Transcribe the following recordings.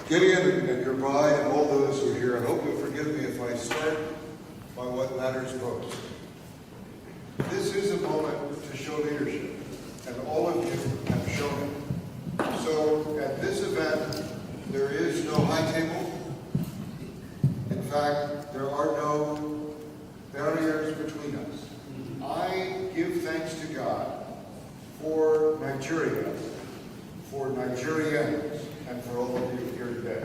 Gideon and Gerbai and all those who are here, I hope you'll forgive me if I start by what matters most. This is a moment to show leadership, and all of you have shown it. So at this event, there is no high table. In fact, there are no barriers between us. I give thanks to God for Nigeria, for Nigerians, and for all of you here today.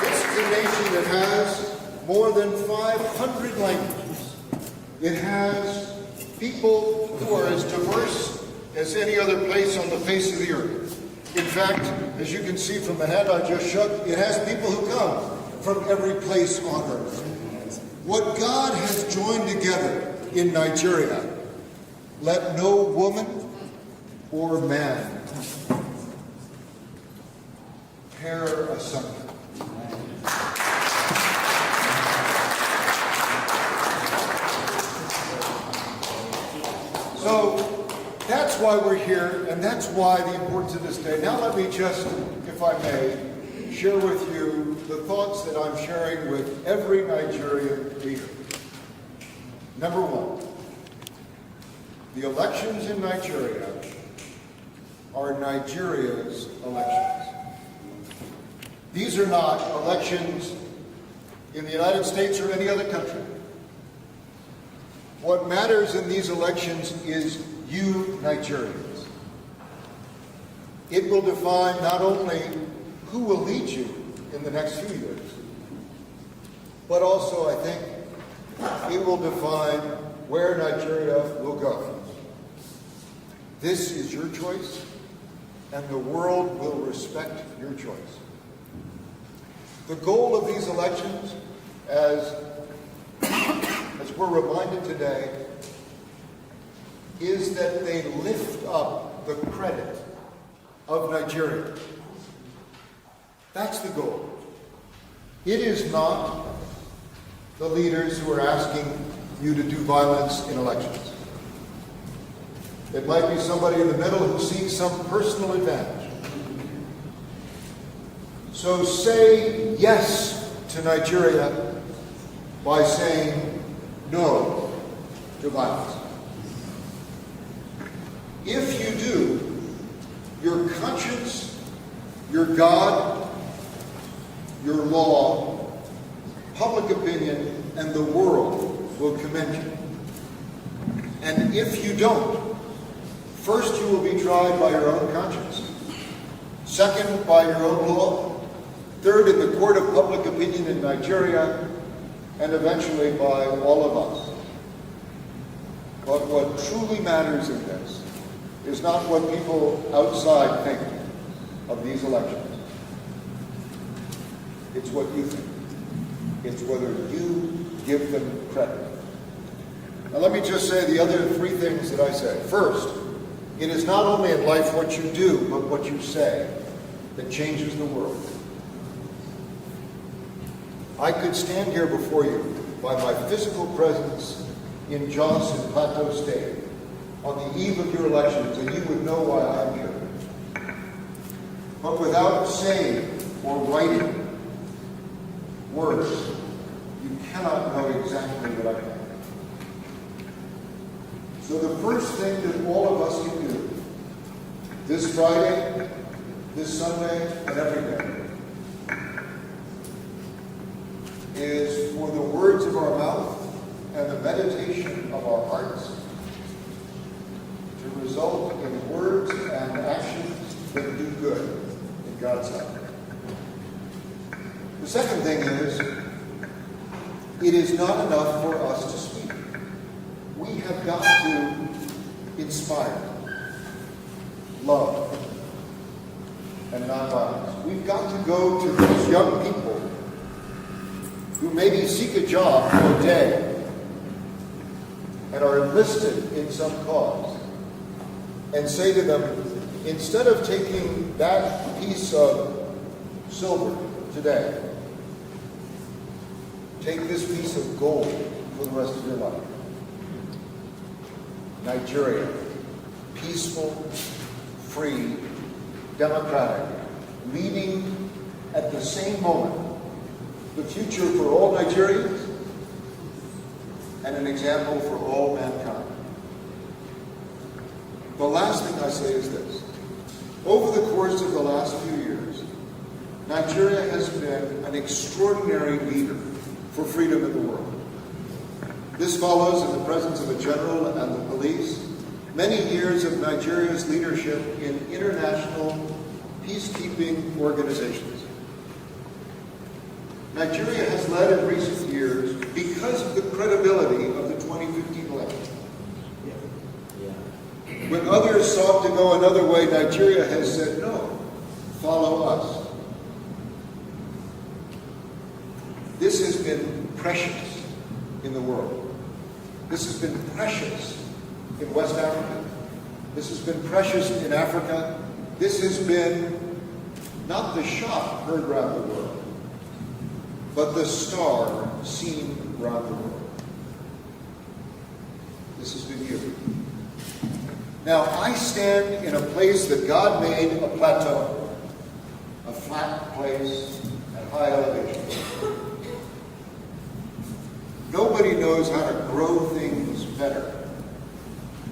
This is a nation that has more than 500 languages. It has people who are as diverse as any other place on the face of the earth. In fact, as you can see from the hand I just shook, it has people who come from every place on earth. What God has joined together in Nigeria, let no woman or man tear asunder. So that's why we're here, and that's why the importance of this day. Now let me just, if I may, share with you the thoughts that I'm sharing with every Nigerian leader. Number one, the elections in Nigeria are Nigeria's elections. These are not elections in the United States or any other country. What matters in these elections is you, Nigerians. It will define not only who will lead you in the next few years, but also, I think, it will define where Nigeria will go. This is your choice, and the world will respect your choice. The goal of these elections, as we're reminded today, is that they lift up the credit of Nigeria. That's the goal. It is not the leaders who are asking you to do violence in elections. It might be somebody in the middle who seeks some personal advantage. So say yes to Nigeria by saying no to violence. If you do, your conscience, your God, your law, public opinion, and the world will commend you. And if you don't, first you will be tried by your own conscience, second by your own law, third in the court of public opinion in Nigeria, and eventually by all of us. But what truly matters in this is not what people outside think of these elections. It's what you think. It's whether you give them credit. Now let me just say the other three things that I say. First, it is not only in life what you do, but what you say that changes the world. I could stand here before you by my physical presence in Jos and Plateau State on the eve of your elections, and you would know why I'm here. But without saying or writing words, you cannot know exactly what I think. So the first thing that all of us can do this Friday, this Sunday, and every day is for the words of our mouth and the meditation of our hearts to result in words and actions that do good in God's sight. The second thing is, it is not enough for us to speak. We have got to inspire love and nonviolence. We've got to go to these young people who maybe seek a job for a day and are enlisted in some cause, and say to them, instead of taking that piece of silver today, take this piece of gold for the rest of your life. Nigeria peaceful, free, democratic, leading at the same moment the future for all Nigerians and an example for all mankind. The last thing I say is this. Over the course of the last few years, Nigeria has been an extraordinary leader for freedom in the world. This follows in the presence of a general and the police, many years of Nigeria's leadership in international peacekeeping organizations. Nigeria has led in recent years because of the credibility of the 2015 election. When others sought to go another way, Nigeria has said, no, follow us. This has been precious in the world. This has been precious in West Africa. This has been precious in Africa. This has been not the shot heard around the world, but the star seen around the world. This has been you. Now, I stand in a place that God made a plateau, a flat place at high elevation. Nobody knows how to grow things better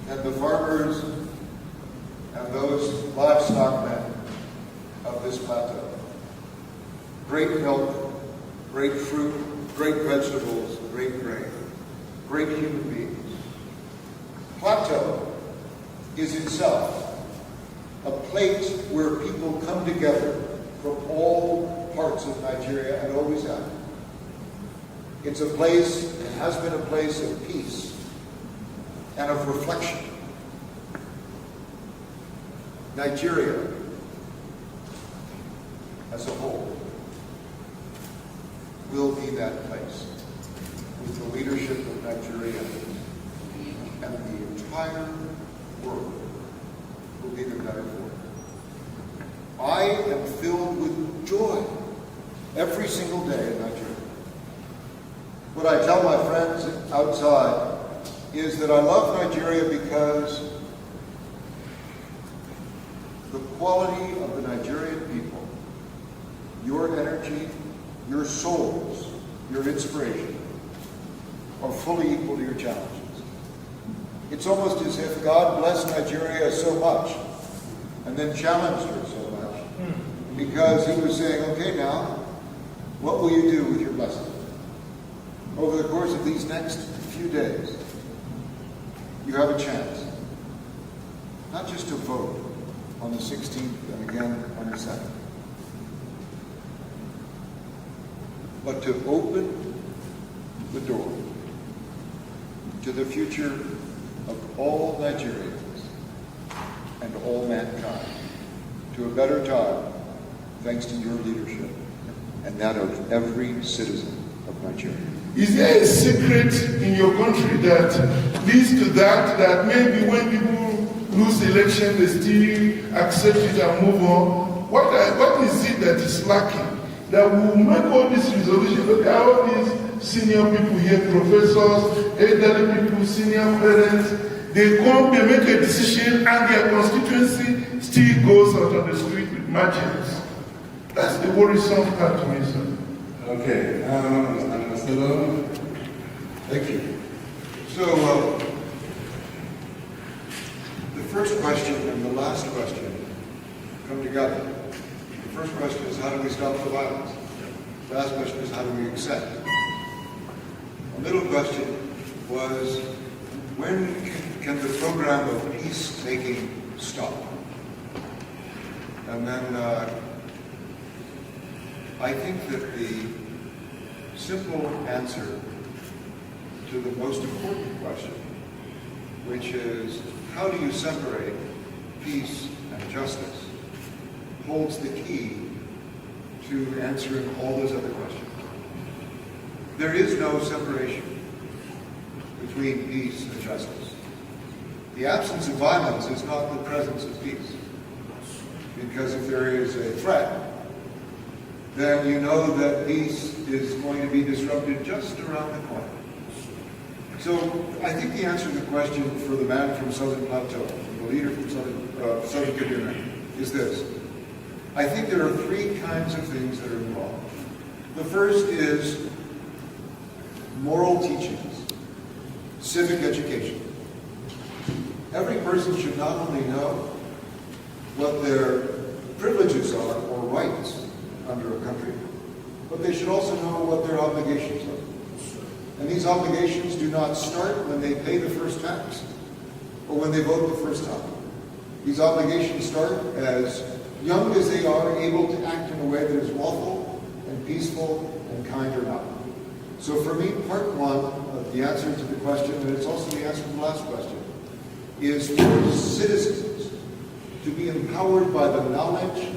than the farmers and those livestock men of this plateau. Great milk, great fruit, great vegetables, great grain, great human beings. Plateau is itself a place where people come together from all parts of Nigeria and always have. It's a place, it has been a place of peace and of reflection. Nigeria as a whole will be that place with the leadership of Nigeria, and the entire world will be the better for it. I am filled with joy every single day in Nigeria. What I tell my friends outside is that I love Nigeria because the quality of the Nigerian people, your energy, your souls, your inspiration, are fully equal to your challenges. It's almost as if God blessed Nigeria so much and then challenged her so much because he was saying, okay, now, what will you do with your blessing? Over the course of these next few days, you have a chance, not just to vote on the 16th and again on the 2nd, but to open the door to the future of all Nigerians and all mankind, to a better time, thanks to your leadership and that of every citizen of Nigeria. Is there a secret in your country that leads to that maybe when people lose the election, they still accept it and move on? What is it that is lacking that will make all this resolution? Look at all these senior people here, professors, elderly people, senior parents, they come, they make a decision, and their constituency still goes out on the street with margins. That's the worrisome part to me, sir. Okay, Ambassador. Thank you. So, the first question and the last question come together. The first question is, how do we stop the violence? The last question is, how do we accept? The middle question was, when can the program of peacemaking stop? And then I think that the simple answer to the most important question, which is, how do you separate peace and justice, holds the key to answering all those other questions. There is no separation between peace and justice. The absence of violence is not the presence of peace. Because if there is a threat, then you know that peace is going to be disrupted just around the corner. So I think the answer to the question for the man from Southern Plateau, the leader from Southern Kaduna, is this. I think there are three kinds of things that are involved. The first is moral teachings, civic education. Every person should not only know what their privileges are or rights under a country, but they should also know what their obligations are. And these obligations do not start when they pay the first tax or when they vote the first time. These obligations start as young as they are able to act in a way that is lawful and peaceful and kind or not. So for me, part one of the answer to the question, and it's also the answer to the last question, is for citizens to be empowered by the knowledge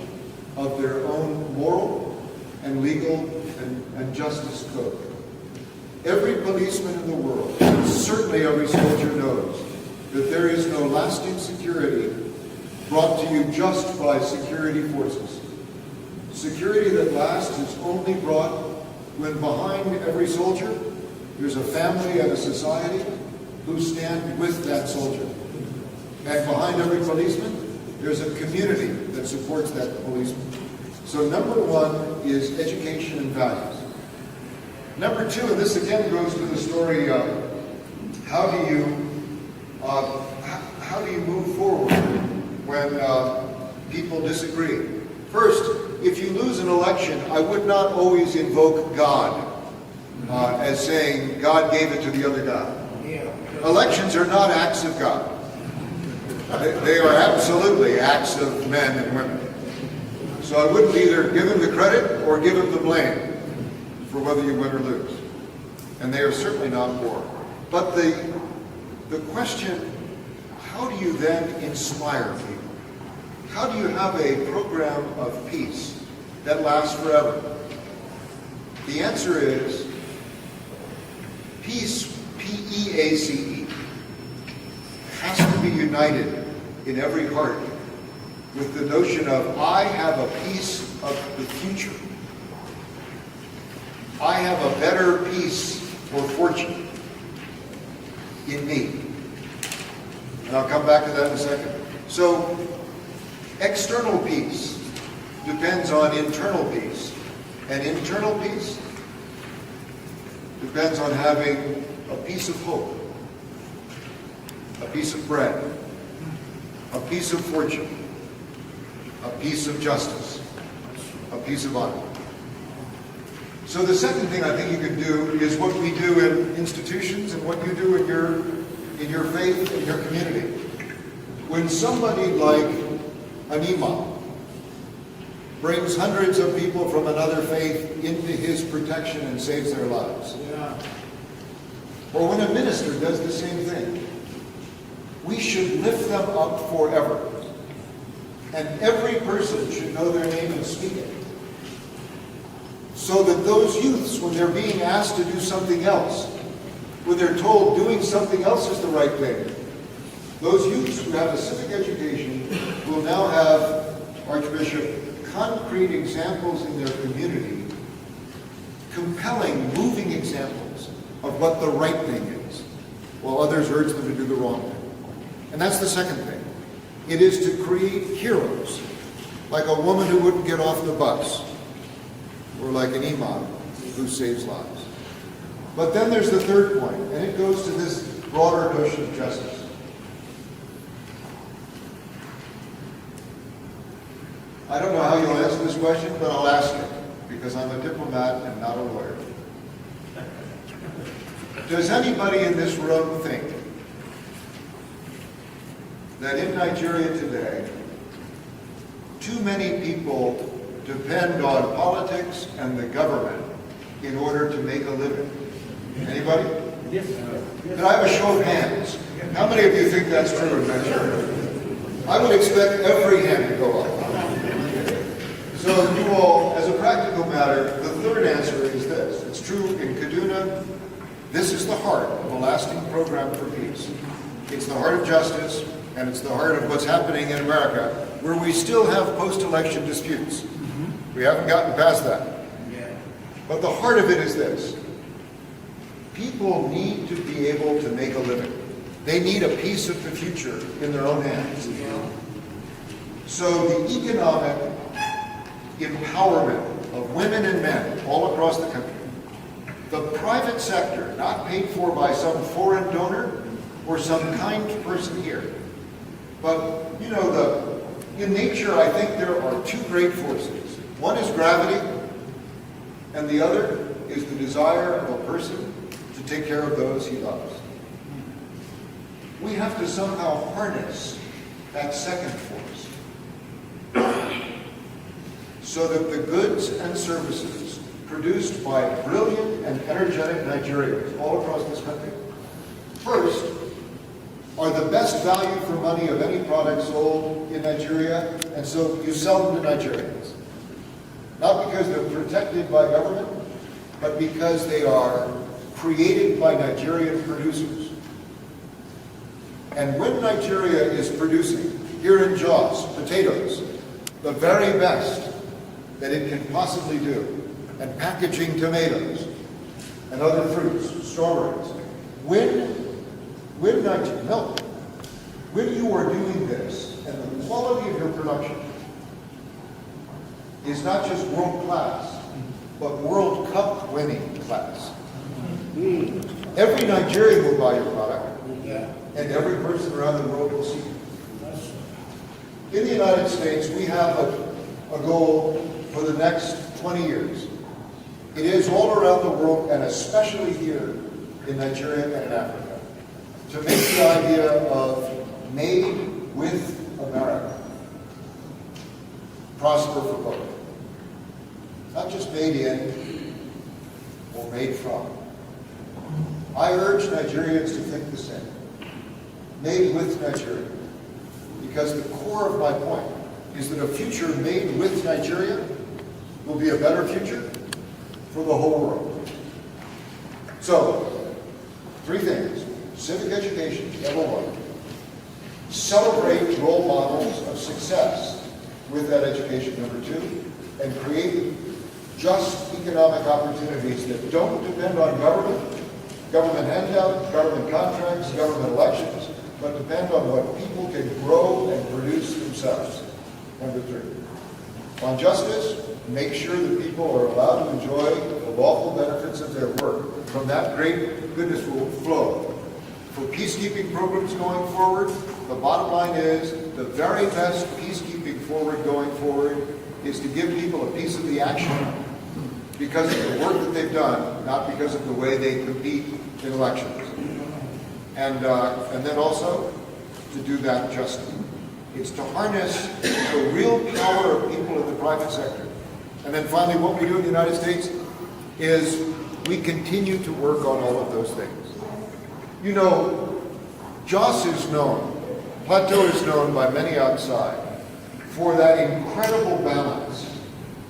of their own moral and legal and justice code. Every policeman in the world, and certainly every soldier, knows that there is no lasting security brought to you just by security forces. Security that lasts is only brought when behind every soldier there's a family and a society who stand with that soldier. And behind every policeman, there's a community that supports that policeman. So number one is education and values. Number two, and this again goes to the story of how do you move forward when people disagree. First, if you lose an election, I would not always invoke God as saying God gave it to the other guy. Elections are not acts of God. They are absolutely acts of men and women. So I wouldn't either give him the credit or give him the blame for whether you win or lose. And they are certainly not war. But the question, how do you then inspire people? How do you have a program of peace that lasts forever? The answer is peace, P-E-A-C-E, has to be united in every heart with the notion of I have a piece of the future. I have a better peace or fortune in me. And I'll come back to that in a second. So, external peace depends on internal peace. And internal peace depends on having a piece of hope, a piece of bread, a piece of fortune, a piece of justice, a piece of honor. So the second thing I think you can do is what we do in institutions and what you do in your faith, in your community. When somebody like an imam brings hundreds of people from another faith into his protection and saves their lives. Or when a minister does the same thing, we should lift them up forever. And every person should know their name and speak it. So that those youths, when they're being asked to do something else, when they're told doing something else is the right thing, those youths who have a civic education will now have, Archbishop, concrete examples in their community, compelling, moving examples of what the right thing is, while others urge them to do the wrong thing. And that's the second thing. It is to create heroes, like a woman who wouldn't get off the bus, or like an imam who saves lives. But then there's the third point, and it goes to this broader notion of justice. I don't know how you'll answer this question, but I'll ask it, because I'm a diplomat and not a lawyer. Does anybody in this room think that in Nigeria today, too many people depend on politics and the government in order to make a living? Anybody? Yes. Could I have a show of hands? How many of you think that's true in Nigeria? I would expect every hand to go up. So you all, as a practical matter, the third answer is this. It's true in Kaduna. This is the heart of a lasting program for peace. It's the heart of justice, and it's the heart of what's happening in America, where we still have post-election disputes. We haven't gotten past that. But the heart of it is this. People need to be able to make a living. They need a piece of the future in their own hands. So the economic empowerment of women and men all across the country, the private sector, not paid for by some foreign donor or some kind person here, but in nature, I think there are two great forces. One is gravity, and the other is the desire of a person to take care of those he loves. We have to somehow harness that second force so that the goods and services produced by brilliant and energetic Nigerians all across this country, first, are the best value for money of any product sold in Nigeria, and so you sell them to Nigerians. Not because they're protected by government, but because they are created by Nigerian producers. And when Nigeria is producing, here in Jos, potatoes, the very best that it can possibly do, and packaging tomatoes and other fruits, strawberries, when you are doing this, and the quality of your production is not just world class, but World Cup winning class. Every Nigerian will buy your product, and every person around the world will see it. In the United States, we have a goal for the next 20 years. It is all around the world, and especially here in Nigeria and in Africa, to make the idea of made with America prosper for both. Not just made in or made from. I urge Nigerians to think the same. Made with Nigeria. Because the core of my point is that a future made with Nigeria will be a better future for the whole world. So, three things. Civic education, number one. Celebrate role models of success with that education, number two. And create just economic opportunities that don't depend on government handout, government contracts, government elections, but depend on what people can grow and produce themselves. Number three. On justice, make sure that people are allowed to enjoy the lawful benefits of their work. From that great goodness will flow. For peacekeeping programs going forward, the bottom line is the very best peacekeeping going forward is to give people a piece of the action because of the work that they've done, not because of the way they compete in elections. And then also to do that justly. It's to harness the real power of people in the private sector. And then finally, what we do in the United States is we continue to work on all of those things. You know, Jos is known, Plateau is known by many outside for that incredible balance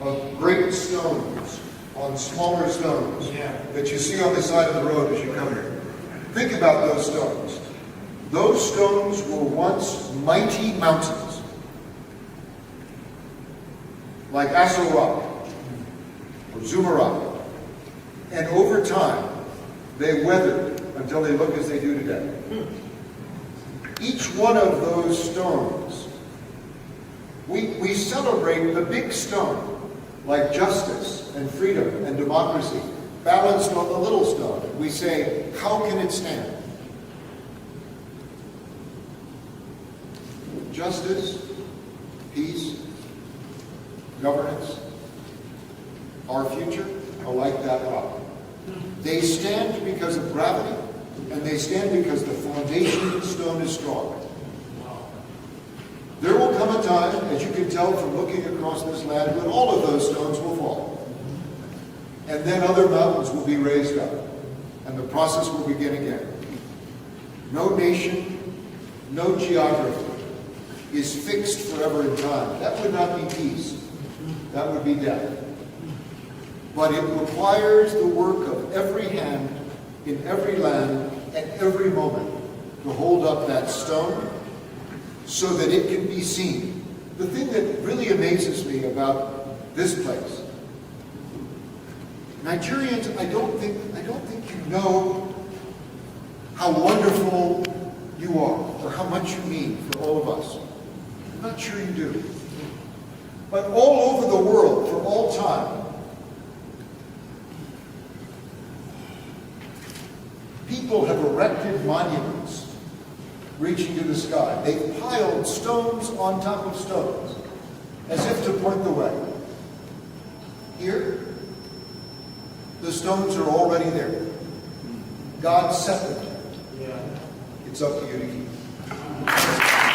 of great stones on smaller stones that you see on the side of the road as you come here. Think about those stones. Those stones were once mighty mountains, like Aso Rock or Zuma Rock. And over time, they weathered until they look as they do today. Each one of those stones, we celebrate the big stone, like justice and freedom and democracy, balanced on the little stone. We say, how can it stand? Justice, peace, governance, our future are like that rock. They stand because of gravity, and they stand because the foundation of the stone is strong. There will come a time, as you can tell from looking across this land, when all of those stones will fall. And then other mountains will be raised up, and the process will begin again. No nation, no geography is fixed forever in time. That would not be peace. That would be death. But it requires the work of every hand, in every land, at every moment, to hold up that stone so that it can be seen. The thing that really amazes me about this place, Nigerians, I don't think you know how wonderful you are, or how much you mean for all of us. I'm not sure you do. But all over the world, for all time, people have erected monuments reaching to the sky. They've piled stones on top of stones, as if to point the way. Here, the stones are already there. God set them. It's up to you to keep.